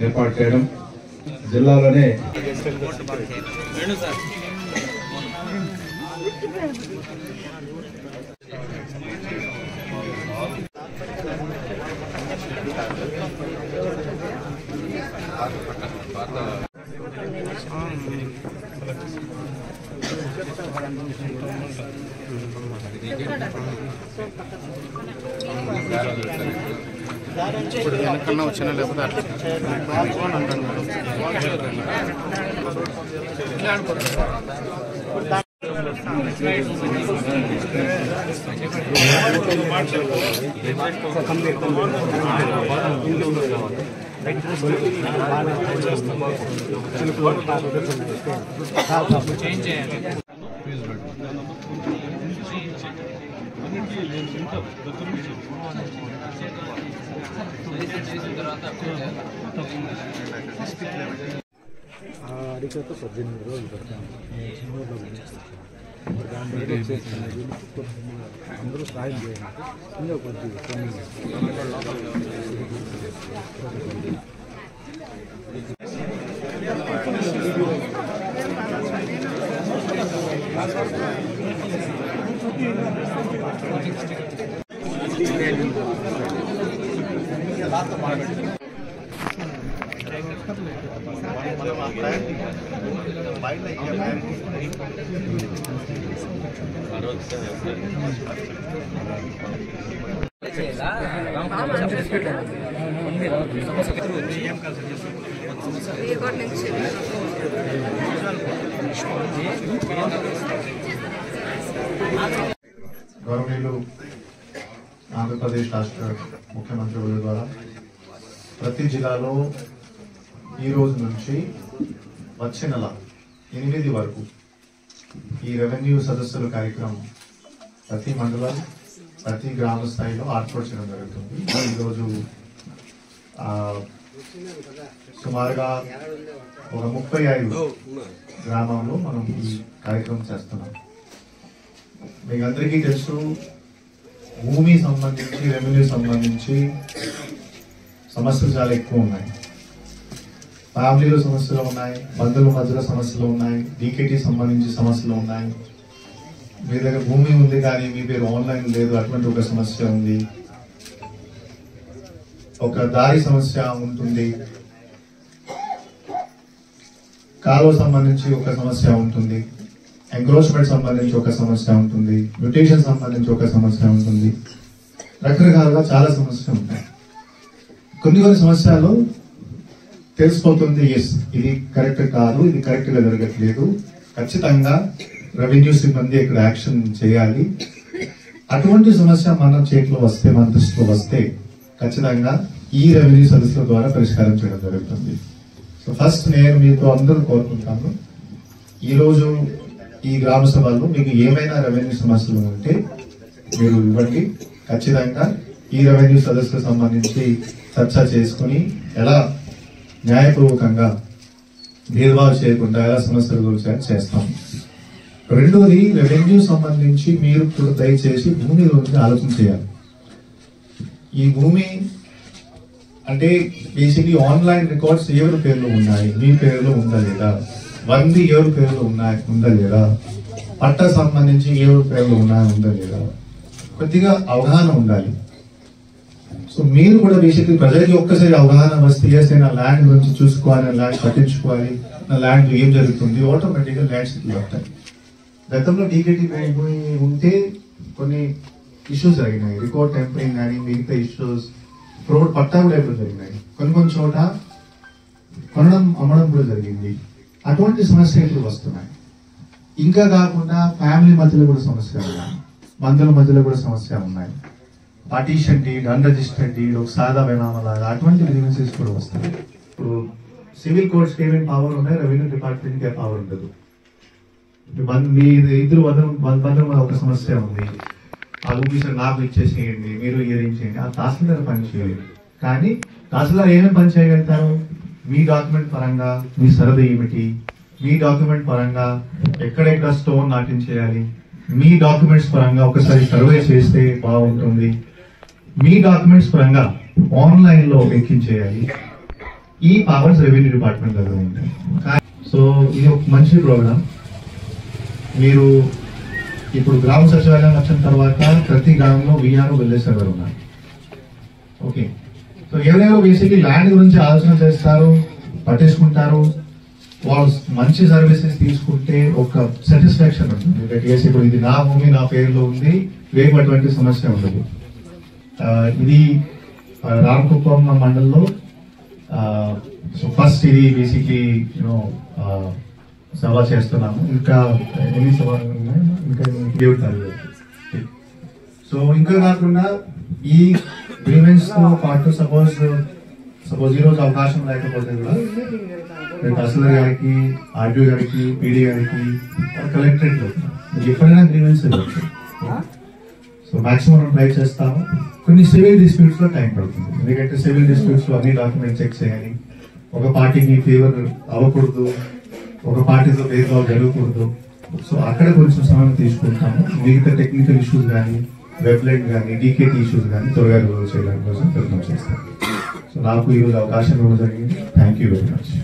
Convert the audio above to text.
ఏర్పాటు చేయడం జిల్లాలోనే ఇప్పుడు వెనకన్నా వచ్చిన లేకపోతే అడిగితే 18 రోజులు పడతాను అందరూ సాయం చేయండి ఇంకా కొద్దిగా గవర్నమెంట్ ఆంధ్రప్రదేశ్ రాష్ట్ర ముఖ్యమంత్రుల ద్వారా ప్రతి జిల్లాలో ఈ రోజు నుంచి వచ్చే నెల 8 వరకు ఈ రెవెన్యూ సదస్సుల కార్యక్రమం ప్రతి మండలం ప్రతి గ్రామ స్థాయిలో ఏర్పాటు చేయడం జరుగుతుంది. ఈరోజు సుమారుగా ఒక 35 గ్రామంలో మనం ఈ కార్యక్రమం చేస్తున్నాం. మీకు అందరికీ తెలుసు, భూమి సంబంధించి రెవెన్యూ సంబంధించి సమస్యలు చాలా ఎక్కువ ఉన్నాయి. ఫ్యామిలీలో సమస్యలు ఉన్నాయి, బంధువుల మధ్యలో సమస్యలు ఉన్నాయి, డీకేటీ సంబంధించి సమస్యలు ఉన్నాయి. మీ దగ్గర భూమి ఉంది కానీ మీ పేరు ఆన్లైన్ లేదు, అటువంటి ఒక సమస్య ఉంది. ఒక దారి సమస్య ఉంటుంది, కాలువ సంబంధించి ఒక సమస్య ఉంటుంది, ఎంక్రోచ్మెంట్ సంబంధించి ఒక సమస్య ఉంటుంది, మ్యూటేషన్ సంబంధించి ఒక సమస్య ఉంటుంది. రకరకాలుగా చాలా సమస్యలు ఉంటాయి. కొన్ని సమస్యలు తెలిసిపోతుంది, ఎస్ ఇది కరెక్ట్ కాదు, ఇది కరెక్ట్ గా జరగట్లేదు, ఖచ్చితంగా రెవెన్యూ సిబ్బంది ఇక్కడ యాక్షన్ చేయాలి. అటువంటి సమస్య మన చేతిలో వస్తే, మన దృష్టిలో వస్తే ఖచ్చితంగా ఈ రెవెన్యూ సదస్సుల ద్వారా పరిష్కారం చేయడం జరుగుతుంది. సో ఫస్ట్ నేను మీతో అందరూ కోరుకుంటాను, ఈరోజు ఈ గ్రామ సభల్లో మీకు ఏమైనా రెవెన్యూ సమస్యలు ఉంటే మీరు ఇవ్వండి. ఖచ్చితంగా ఈ రెవెన్యూ సదస్సుకు సంబంధించి చర్చ చేసుకుని ఎలా న్యాయపూర్వకంగా భేదభావం చేయకుండా ఎలా సమస్యలు చేస్తాం. రెండోది, రెవెన్యూ సంబంధించి మీరు దయచేసి భూమి గురించి ఆలోచన చేయాలి. ఈ భూమి అంటే బేసిక్లీ ఆన్లైన్ రికార్డ్స్ ఎవరి పేర్లు ఉన్నాయి, మీ పేరులో ఉందా లేదా, వంది ఎవరి పేర్లు ఉందా లేదా, పట్ట సంబంధించి ఎవరి పేర్లు ఉందా లేదా, కొద్దిగా అవగాహన ఉండాలి. సో మీరు కూడా బేసిక్లీ ప్రజలకి ఒక్కసారి అవగాహన వస్తే, నా ల్యాండ్ గురించి చూసుకోవాలి, నా ల్యాండ్ పట్టించుకోవాలి, నా ల్యాండ్ ఏం జరుగుతుంది, ఆటోమేటిక్గా ల్యాండ్ సెటిల్ అవుతాయి. గతంలో డీకేటీ భూమి ఉంటే కొన్ని ఇష్యూస్ జరిగినాయి, రికార్డ్ టెంపరింగ్ కానీ మిగతా ఇష్యూస్, రోడ్ పట్టా కూడా ఎప్పుడు జరిగినాయి, కొన్ని చోట కొనడం అమ్మడం కూడా జరిగింది. అటువంటి సమస్యలు ఇప్పుడు వస్తున్నాయి. ఇంకా కాకుండా ఫ్యామిలీ మధ్యలో కూడా సమస్య ఉన్నాయి, బంధువుల మధ్యలో కూడా సమస్య ఉన్నాయి. పార్టీషన్ డీడ్, అన్రిజిస్టర్డ్ డీడ్, ఒక సాదా వినామలాగా అటువంటి గ్రీవెన్సెస్ కూడా వస్తాయి. ఇప్పుడు సివిల్ కోర్ట్స్కి ఏమేమి పవర్ ఉన్నాయి, రెవెన్యూ డిపార్ట్మెంట్కి పవర్ ఉండదు. మీ ఇద్దరు బంధువుల ఒక సమస్య ఉంది, ఆ భూమి సార్ నాకు ఇచ్చేసేయండి, మీరు ఏం చేయండి, ఆ తహసీల్దార్ పని చేయాలి. కానీ తహసీల్దార్ ఏమేమి పని చేయగలుగుతారు, మీ డాక్యుమెంట్ పరంగా మీ సరదా ఏమిటి, మీ డాక్యుమెంట్ పరంగా ఎక్కడెక్కడ స్టోన్ నాటించేయాలి, మీ డాక్యుమెంట్స్ పరంగా ఒకసారి సర్వే చేస్తే బాగుంటుంది, మీ డాక్యుమెంట్స్ పరంగా ఆన్లైన్ లో ఎక్కించేయాలి. ఈ పవర్స్ రెవెన్యూ డిపార్ట్మెంట్ దగ్గర ఉంటాయి. సో ఇది ఒక మంచి ప్రోగ్రామ్. మీరు ఇప్పుడు గ్రామ సచివాలయం వచ్చిన తర్వాత ప్రతి గ్రామంలో వీఆర్ విలేజ్ సర్వర్ ఉన్నారు. ఓకే, సో ఎవరెవరు బేసిక్లీ ల్యాండ్ గురించి ఆలోచన చేస్తారు, పట్టించుకుంటారు, వాళ్ళు మంచి సర్వీసెస్ తీసుకుంటే ఒక సాటిస్ఫాక్షన్ ఉంటుంది. ఇప్పుడు ఇది నా భూమి నా పేరులో ఉంది, రేపు అటువంటి సమస్య ఉండదు. ఇది రామకుప్పం మండలంలో సో ఫస్ట్ ఇది బేసిక్లీ యూనో సభ చేస్తున్నాము. ఇంకా ఎన్ని సభలు ఉన్నాయి, ఇంకా దేవుడు తల్లి. సో ఇంకా కాకుండా ఈ గ్రీవెన్స్ తో పాటు సపోజ్ ఈ రోజు అవకాశం లేకపోతే కూడా తహసీల్దార్ గారికి, ఆర్డీఓ గారికి, పీడీ గారికి, కలెక్టరేట్ లో ఎప్పుడైనా గ్రీవెన్స్ ఇవ్వచ్చు. సో మాక్సిమం ట్రై చేస్తాము. కొన్ని సివిల్ డిస్ప్యూట్స్ లో టైం పడుతుంది, ఎందుకంటే సివిల్ డిస్ప్యూట్స్ లో అన్ని డాక్యుమెంట్ చెక్ చేయాలి. ఒక పార్టీకి ఫేవర్ అవ్వకూడదు, ఒక పార్టీతో భేదభావం జరగకూడదు. సో అక్కడ కొంచెం సమయం తీసుకుంటాము. మిగతా టెక్నికల్ ఇష్యూస్ కానీ, వెబ్లైట్ కానీ, డీకేటీ ఇష్యూస్ కానీ త్వరగా రిజాల్వ్ చేయడానికి కోసం ప్రయత్నం చేస్తాము. సో నాకు ఈరోజు అవకాశం ఇవ్వడం జరిగింది. Thank you very much.